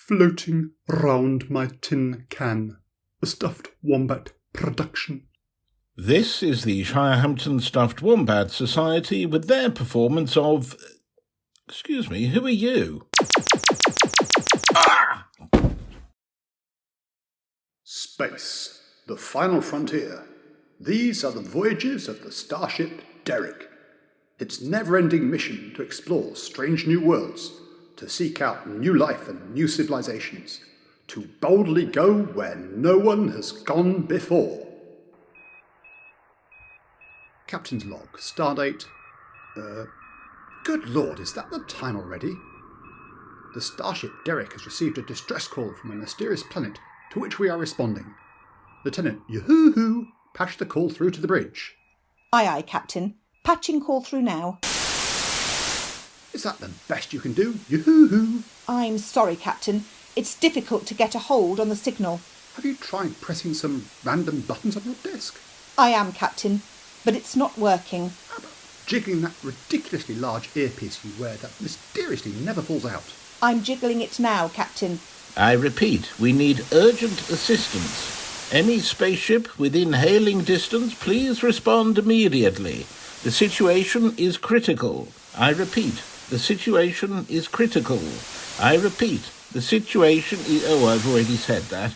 Floating round my tin can, a stuffed wombat production. This is the Shirehampton Stuffed Wombat Society with their performance of... Excuse me, who are you? Ah! Space, the final frontier. These are the voyages of the starship Derek. Its never-ending mission to explore strange new worlds, to seek out new life and new civilizations, to boldly go where no one has gone before. Captain's log, stardate... Good Lord, is that the time already? The starship Derek has received a distress call from a mysterious planet to which we are responding. Lieutenant Yoo-hoo-hoo, patch the call through to the bridge. Aye, aye, Captain. Patching call through now. Is that the best you can do? Yoo-hoo-hoo. I'm sorry, Captain. It's difficult to get a hold on the signal. Have you tried pressing some random buttons on your desk? I am, Captain, but it's not working. How about jiggling that ridiculously large earpiece you wear that mysteriously never falls out? I'm jiggling it now, Captain. I repeat, we need urgent assistance. Any spaceship within hailing distance, please respond immediately. The situation is critical. I repeat, the situation is critical. I repeat, the situation is... Oh, I've already said that.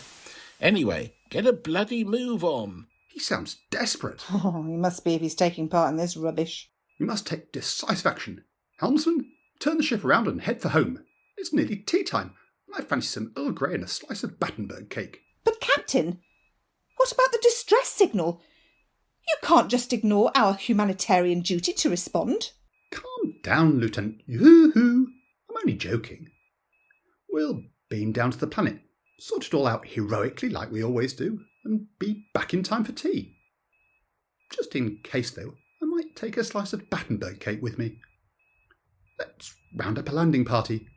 Anyway, get a bloody move on. He sounds desperate. Oh, he must be if he's taking part in this rubbish. We must take decisive action. Helmsman, turn the ship around and head for home. It's nearly tea time, and I fancy some Earl Grey and a slice of Battenberg cake. But, Captain, what about the distress signal? You can't just ignore our humanitarian duty to respond. Calm down, Lieutenant. Yoo-hoo. I'm only joking. We'll beam down to the planet, sort it all out heroically like we always do, and be back in time for tea. Just in case, though, I might take a slice of Battenberg cake with me. Let's round up a landing party.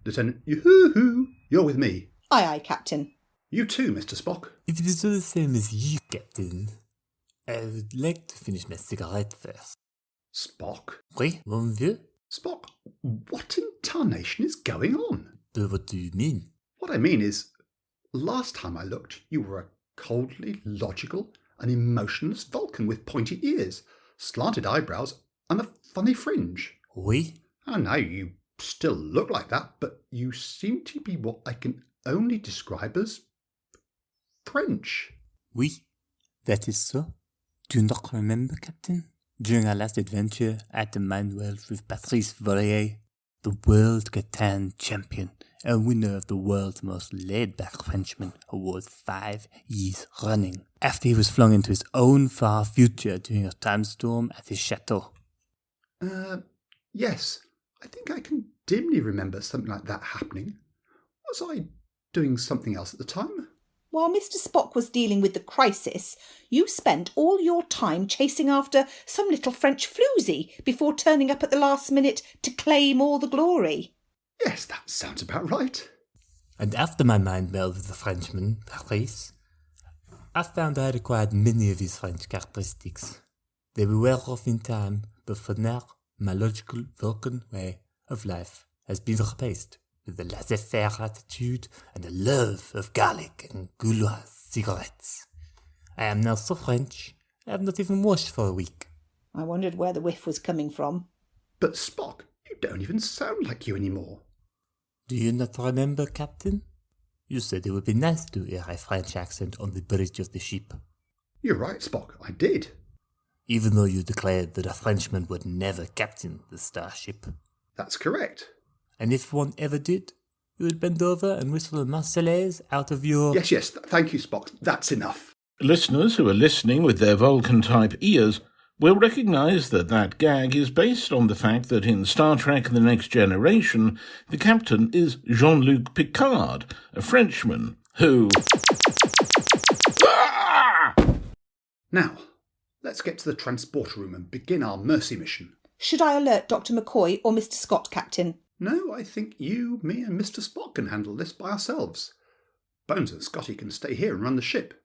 Lieutenant Yoo-hoo, you're with me. Aye, aye, Captain. You too, Mr. Spock. If it is all the same as you, Captain, I would like to finish my cigarette first. Spock? Oui, mon vieux? Spock, what in tarnation is going on? What do you mean? What I mean is, last time I looked, you were a coldly logical and emotionless Vulcan with pointy ears, slanted eyebrows, and a funny fringe. Oui? And now you still look like that, but you seem to be what I can only describe as French. Oui, that is so. Do you not remember, Captain? During our last adventure at the Mind World with Patrice Vollier, the World Catan champion and winner of the world's most laid-back Frenchman award 5 years running, after he was flung into his own far future during a time storm at his chateau. Yes, I think I can dimly remember something like that happening. Was I doing something else at the time? While Mr. Spock was dealing with the crisis, you spent all your time chasing after some little French floozy before turning up at the last minute to claim all the glory. Yes, that sounds about right. And after my mind meld with the Frenchman, Patrice, I found I had acquired many of his French characteristics. They were well off in time, but for now, my logical Vulcan way of life has been replaced with a laissez-faire attitude and a love of garlic and Gauloise cigarettes. I am now so French, I have not even washed for a week. I wondered where the whiff was coming from. But Spock, you don't even sound like you anymore. Do you not remember, Captain? You said it would be nice to hear a French accent on the bridge of the ship. You're right, Spock, I did. Even though you declared that a Frenchman would never captain the starship. That's correct. And if one ever did, you would bend over and whistle a Marseillaise out of your... Yes, thank you, Spock. That's enough. Listeners who are listening with their Vulcan-type ears will recognise that that gag is based on the fact that in Star Trek The Next Generation, the captain is Jean-Luc Picard, a Frenchman who... Ah! Now, let's get to the transporter room and begin our mercy mission. Should I alert Dr. McCoy or Mr. Scott, Captain? No, I think you, me and Mr. Spock can handle this by ourselves. Bones and Scotty can stay here and run the ship.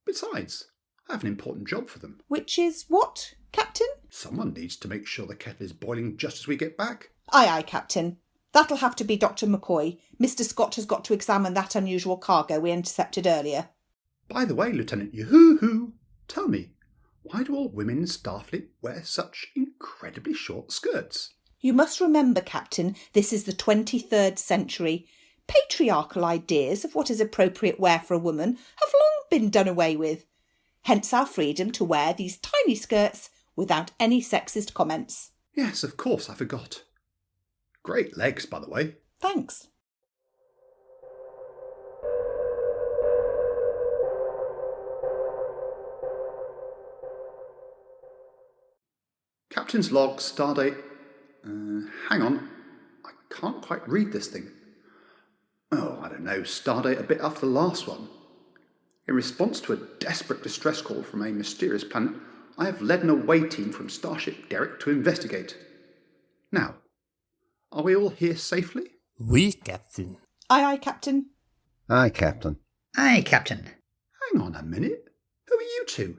Besides, I have an important job for them. Which is what, Captain? Someone needs to make sure the kettle is boiling just as we get back. Aye, aye, Captain. That'll have to be Dr. McCoy. Mr. Scott has got to examine that unusual cargo we intercepted earlier. By the way, Lieutenant Yoo-hoo, tell me, why do all women in Starfleet wear such incredibly short skirts? You must remember, Captain, this is the 23rd century. Patriarchal ideas of what is appropriate wear for a woman have long been done away with. Hence our freedom to wear these tiny skirts without any sexist comments. Yes, of course, I forgot. Great legs, by the way. Thanks. Captain's log, stardate... hang on. I can't quite read this thing. Oh, I don't know, stardate a bit after the last one. In response to a desperate distress call from a mysterious planet, I have led an away team from Starship Derek to investigate. Now, are we all here safely? Oui, Captain. Aye, aye, Captain. Aye, Captain. Aye, Captain. Hang on a minute. Who are you two?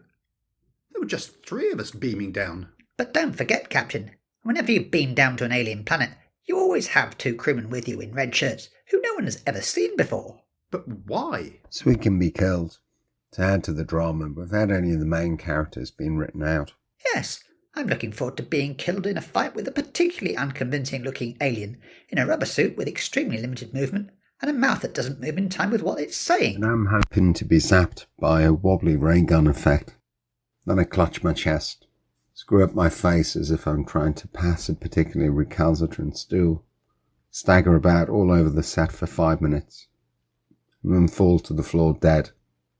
There were just 3 of us beaming down. But don't forget, Captain, whenever you beam down to an alien planet, you always have 2 crewmen with you in red shirts who no one has ever seen before. But why? So we can be killed. To add to the drama without any of the main characters being written out. Yes, I'm looking forward to being killed in a fight with a particularly unconvincing-looking alien in a rubber suit with extremely limited movement and a mouth that doesn't move in time with what it's saying. And I'm hoping to be zapped by a wobbly ray gun effect. Then I clutch my chest, screw up my face as if I'm trying to pass a particularly recalcitrant stool, stagger about all over the set for 5 minutes, and then fall to the floor dead,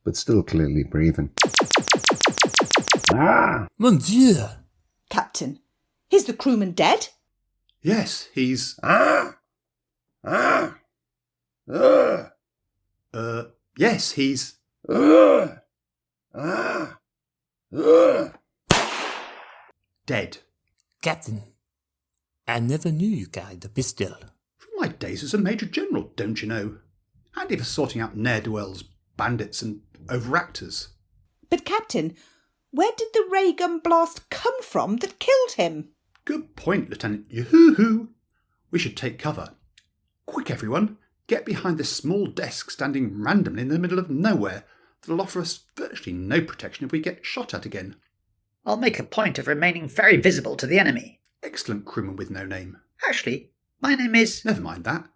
but still clearly breathing. Ah! Mon Dieu! Captain, is the crewman dead? Yes, he's... Ah! Ah! Ugh! Yes, he's... Ugh! Ah! Ugh! dead. Captain, I never knew you carried a pistol. From my days as a Major General, don't you know? Handy for sorting out ne'er-do-wells, bandits and overactors. But, Captain, where did the ray gun blast come from that killed him? Good point, Lieutenant Yoo-hoo. We should take cover. Quick, everyone. Get behind this small desk standing randomly in the middle of nowhere that'll offer us virtually no protection if we get shot at again. I'll make a point of remaining very visible to the enemy. Excellent crewman with no name. Actually, my name is... Never mind that.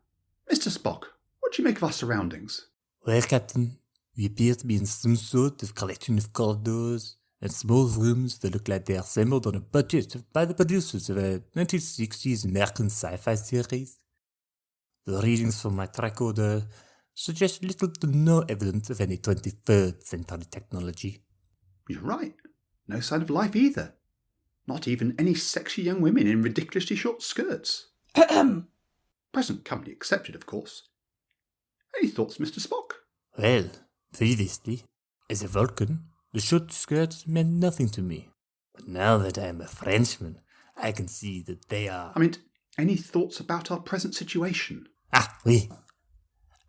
Mr. Spock, what do you make of our surroundings? Well, Captain, we appear to be in some sort of collection of corridors and small rooms that look like they are assembled on a budget by the producers of a 1960s American sci-fi series. The readings from my tricorder suggest little to no evidence of any 23rd century technology. You're right. No sign of life either. Not even any sexy young women in ridiculously short skirts. Ahem. Present company accepted, of course. Any thoughts, Mr. Spock? Well, previously, as a Vulcan, the short skirts meant nothing to me. But now that I am a Frenchman, I can see that they are... I mean, any thoughts about our present situation? Ah, oui.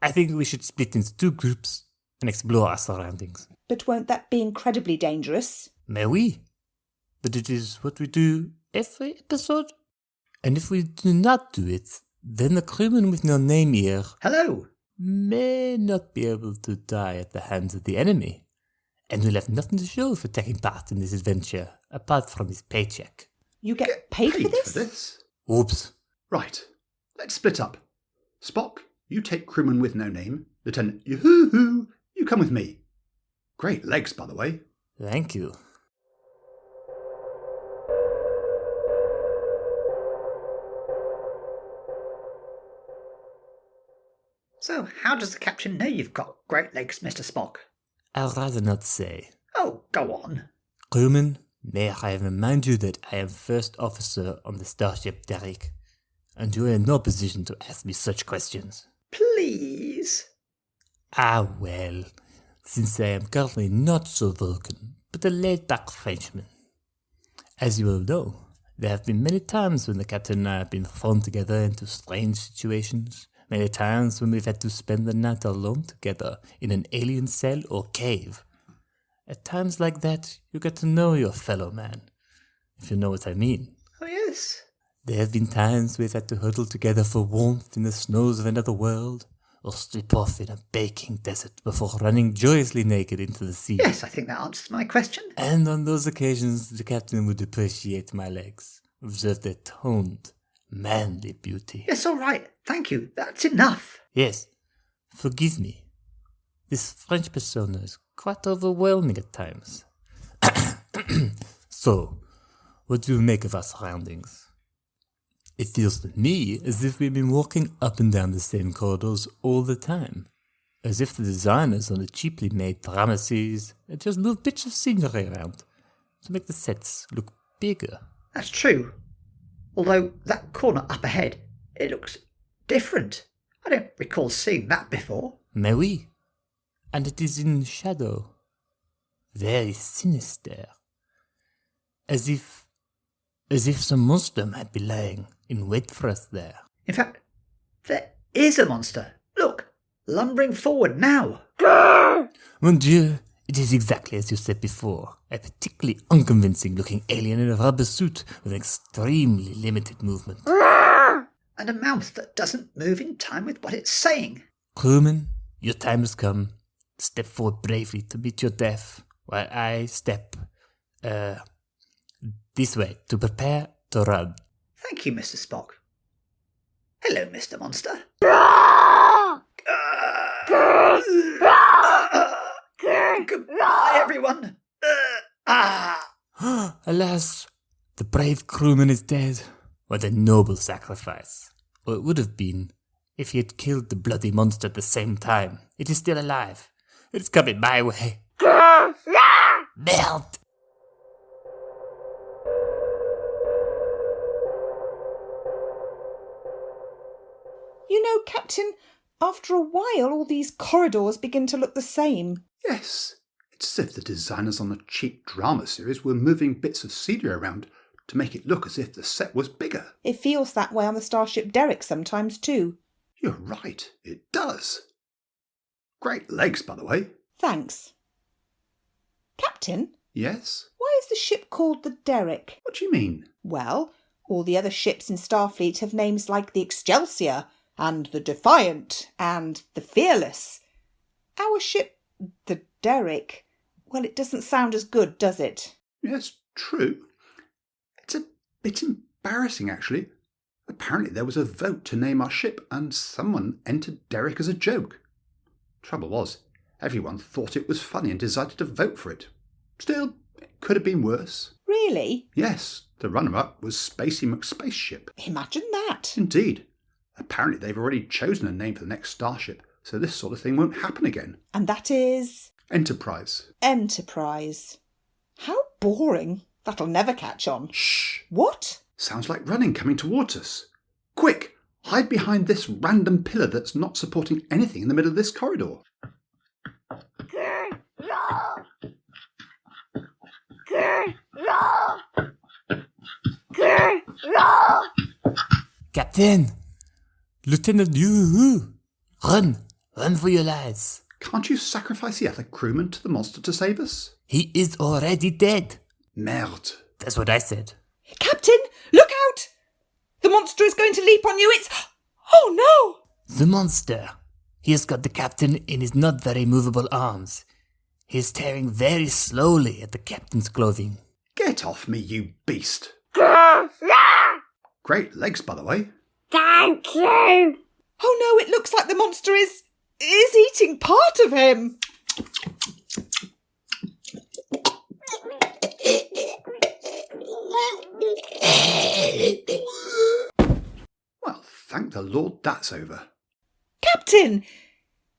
I think we should split into 2 groups and explore our surroundings. But won't that be incredibly dangerous? Mais oui. But it is what we do every episode. And if we do not do it, then the crewman with no name here Hello. may not be able to die at the hands of the enemy. And will have nothing to show for taking part in this adventure, apart from his paycheck. You get paid for this? Oops. Right. Let's split up. Spock, you take crewman with no name. Lieutenant Yoo-hoo, you come with me. Great legs, by the way. Thank you. So, how does the captain know you've got great legs, Mr. Spock? I'd rather not say. Oh, go on. Crewman, may I remind you that I am first officer on the starship Derek, and you are in no position to ask me such questions. Please. Ah, well, since I am currently not so Vulcan, but a laid-back Frenchman. As you will know, there have been many times when the captain and I have been thrown together into strange situations, many times when we've had to spend the night alone together in an alien cell or cave. At times like that, you get to know your fellow man, if you know what I mean. Oh, yes. There have been times we've had to huddle together for warmth in the snows of another world, or strip off in a baking desert before running joyously naked into the sea. Yes, I think that answers my question. And on those occasions, the captain would appreciate my legs, observe their toned, manly beauty. Yes, all right. Thank you. That's enough. Yes, forgive me. This French persona is quite overwhelming at times. So, what do you make of our surroundings? It feels to me as if we've been walking up and down the same corridors all the time. As if the designers on the cheaply made dramas had just moved bits of scenery around to make the sets look bigger. That's true. Although that corner up ahead, it looks different. I don't recall seeing that before. Mais oui, and it is in shadow. Very sinister. As if some monster might be lying in wait for us there. In fact, there is a monster. Look, lumbering forward now. Mon Dieu, it is exactly as you said before. A particularly unconvincing looking alien in a rubber suit with extremely limited movement. And a mouth that doesn't move in time with what it's saying. Crewman, your time has come. Step forward bravely to meet your death, while I step, this way to prepare to run. Thank you, Mr. Spock. Hello, Mr. Monster. Goodbye, everyone. Alas, the brave crewman is dead. What a noble sacrifice. Or it would have been if he had killed the bloody monster at the same time. It is still alive. It's coming my way. Melt! You know, Captain, after a while all these corridors begin to look the same. Yes, it's as if the designers on the cheap drama series were moving bits of scenery around to make it look as if the set was bigger. It feels that way on the starship Derek sometimes too. You're right, it does. Great legs, by the way. Thanks. Captain, Yes? why is the ship called the Derek? What do you mean? Well, all the other ships in Starfleet have names like the Excelsior and the Defiant and the Fearless. Our ship, the Derek, well, it doesn't sound as good, does it? Yes, true. It's a bit embarrassing, actually. Apparently there was a vote to name our ship, and someone entered Derek as a joke. Trouble was, everyone thought it was funny and decided to vote for it. Still, it could have been worse. Really? Yes, the runner-up was Spacey McSpaceship. Imagine that. Indeed. Apparently they've already chosen a name for the next starship, so this sort of thing won't happen again. And that is? Enterprise. Enterprise. How boring. That'll never catch on. Shh! What? Sounds like running coming towards us. Quick! Hide behind this random pillar that's not supporting anything in the middle of this corridor. Captain! Lieutenant Yoo-hoo! Run! Run for your lives! Can't you sacrifice the other crewman to the monster to save us? He is already dead! Merde. That's what I said. Captain, look out! The monster is going to leap on you. It's... Oh, no! The monster! He has got the captain in his not very movable arms. He is tearing very slowly at the captain's clothing. Get off me, you beast. Great legs, by the way. Thank you. Oh, no, it looks like the monster is eating part of him. Well, thank the Lord that's over. Captain,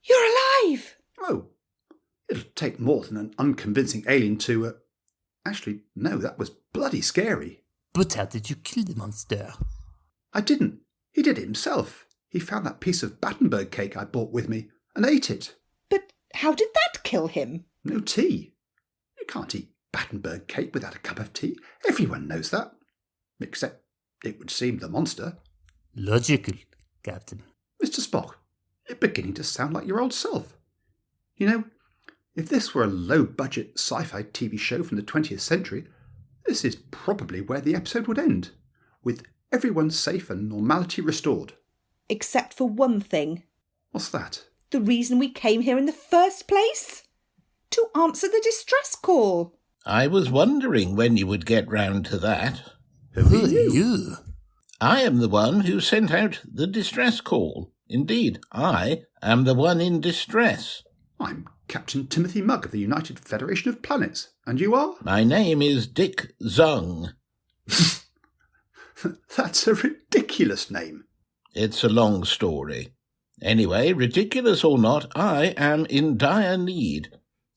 you're alive. Oh, it'll take more than an unconvincing alien to... Actually, no, that was bloody scary. But how did you kill the monster? I didn't. He did it himself. He found that piece of Battenberg cake I brought with me and ate it. But how did that kill him? No tea. You can't eat Battenberg cake without a cup of tea. Everyone knows that. Except, it would seem, the monster. Logical, Captain. Mr. Spock, you're beginning to sound like your old self. You know, if this were a low-budget sci-fi TV show from the 20th century, this is probably where the episode would end, with Everyone's safe and normality restored. Except for one thing. What's that? The reason we came here in the first place? To answer the distress call. I was wondering when you would get round to that. Who are you? I am the one who sent out the distress call. Indeed, I am the one in distress. I'm Captain Timothy Mugg of the United Federation of Planets. And you are? My name is Dick Zung. That's a ridiculous name. It's a long story. Anyway, ridiculous or not, I am in dire need.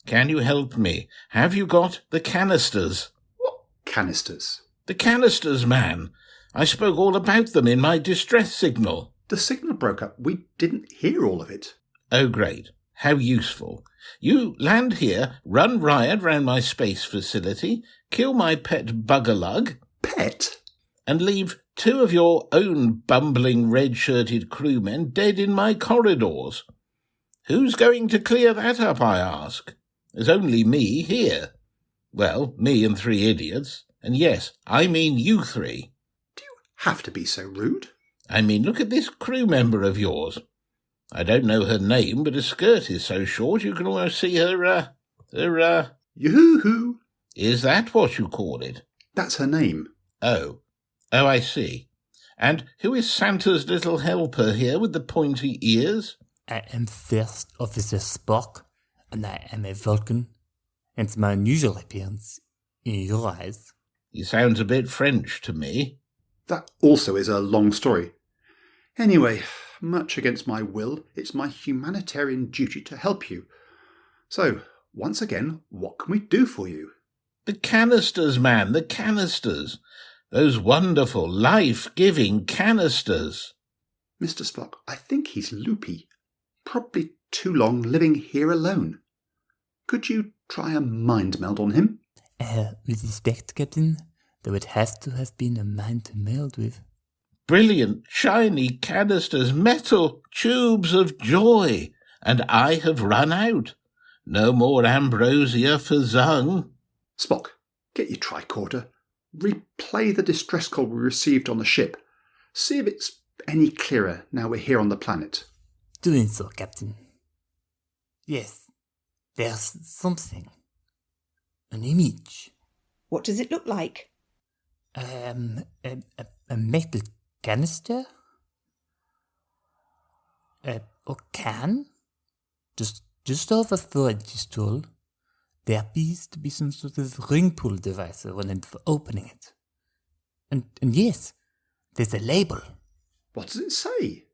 Can you help me? Have you got the canisters? What canisters? The canisters, man. I spoke all about them in my distress signal. The signal broke up. We didn't hear all of it. Oh, great. How useful. You land here, run riot round my space facility, kill my pet buggerlug. Pet? And leave 2 of your own bumbling red-shirted crewmen dead in my corridors. Who's going to clear that up, I ask? There's only me here. Well, me and 3 idiots. And yes, I mean you 3. Do you have to be so rude? I mean, look at this crew member of yours. I don't know her name, but her skirt is so short you can almost see her, Yoo-hoo! Is that what you call it? That's her name. Oh, I see. And who is Santa's little helper here with the pointy ears? I am First Officer Spock, and I am a Vulcan, hence my unusual appearance in your eyes. He sounds a bit French to me. That also is a long story. Anyway, much against my will, it's my humanitarian duty to help you. So, once again, what can we do for you? The canisters, man, the canisters. Those wonderful, life-giving canisters. Mr. Spock, I think he's loopy. Probably too long living here alone. Could you try a mind meld on him? With respect, Captain, there would have to have been a mind to meld with. Brilliant, shiny canisters, metal tubes of joy. And I have run out. No more ambrosia for Zung. Spock, get your tricorder. Replay the distress call we received on the ship. See if it's any clearer now we're here on the planet. Doing so, Captain. Yes, there's something. An image. What does it look like? A metal canister? A can? Just over 4 inches tall. There appears to be some sort of ring pull device around for opening it. And yes, there's a label. What does it say?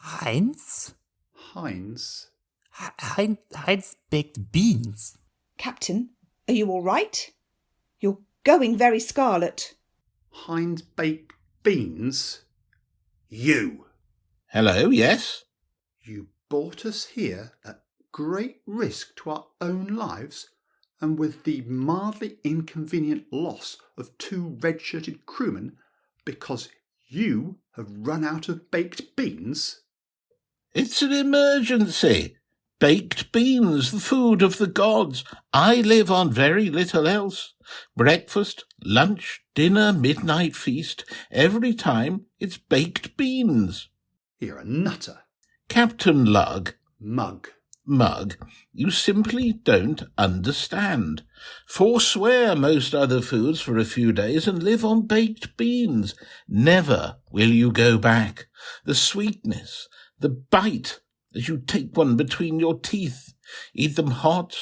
Heinz? Heinz? Heinz baked beans. Captain, are you all right? You're going very scarlet. Heinz baked beans? You! Hello, yes? You brought us here at great risk to our own lives and with the mildly inconvenient loss of 2 red-shirted crewmen because you have run out of baked beans? It's an emergency. Baked beans, the food of the gods. I live on very little else. Breakfast, lunch, dinner, midnight feast. Every time it's baked beans. You're a nutter. Captain Mugg, you simply don't understand. Forswear most other foods for a few days and live on baked beans. Never will you go back. The sweetness, the bite as you take one between your teeth. Eat them hot,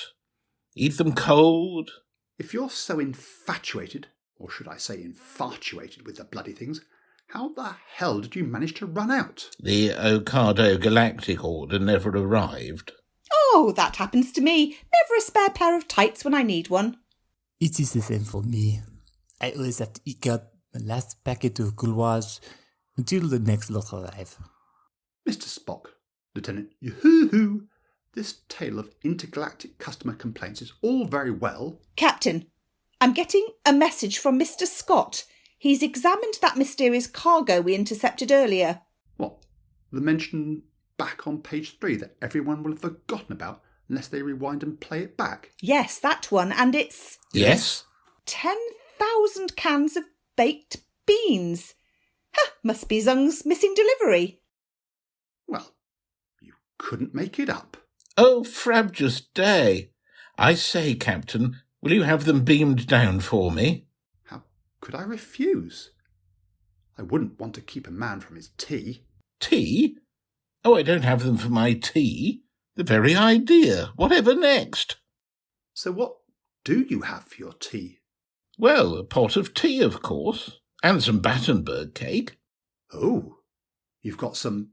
eat them cold. If you're so infatuated, or should I say infatuated with the bloody things, how the hell did you manage to run out? The Ocado Galactic order never arrived. Oh, that happens to me. Never a spare pair of tights when I need one. It is the same for me. I always have to eke out the last packet of gouloirs until the next lot arrive. Mr. Spock, Lieutenant Yoo-hoo, this tale of intergalactic customer complaints is all very well. Captain, I'm getting a message from Mr. Scott. He's examined that mysterious cargo we intercepted earlier. What? The mention back on page 3 that everyone will have forgotten about unless they rewind and play it back? Yes, that one, and it's... Yes? 10,000 cans of baked beans. Ha! Must be Zung's missing delivery. Well, you couldn't make it up. Oh, frabjous day! I say, Captain, will you have them beamed down for me? How could I refuse? I wouldn't want to keep a man from his tea. Tea? Oh, I don't have them for my tea. The very idea. Whatever next? So what do you have for your tea? Well, a pot of tea, of course, and some Battenberg cake. Oh, you've got some,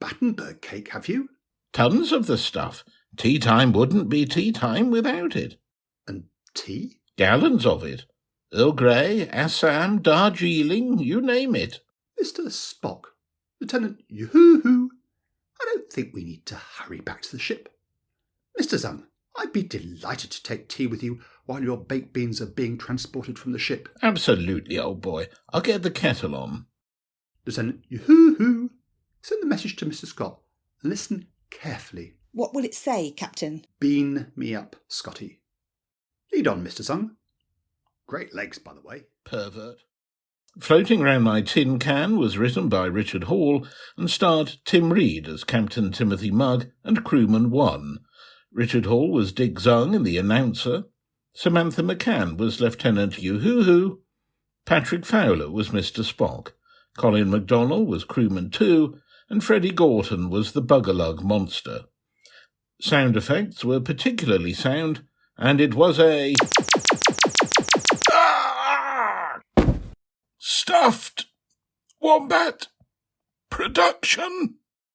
Battenberg cake, have you? Tons of the stuff. Tea time wouldn't be tea time without it. And tea? Gallons of it. Earl Grey, Assam, Darjeeling, you name it. Mr. Spock, Lieutenant Yoo-hoo, I don't think we need to hurry back to the ship. Mr. Zung, I'd be delighted to take tea with you while your baked beans are being transported from the ship. Absolutely, old boy. I'll get the kettle on. Lieutenant Yoo-hoo, send the message to Mr. Scott and listen carefully. What will it say, Captain? Bean me up, Scotty. Lead on, Mr. Zung. Great legs, by the way. Pervert. Floating Round My Tin Can was written by Richard Hall and starred Tim Reed as Captain Timothy Mugg and Crewman 1. Richard Hall was Dick Zung in The Announcer. Samantha McCann was Lieutenant Yoo-hoo. Patrick Fowler was Mr. Spock. Colin MacDonald was Crewman 2, and Freddie Gorton was the Bugalug monster. Sound effects were particularly sound, and it was a... Stuffed Wombat production.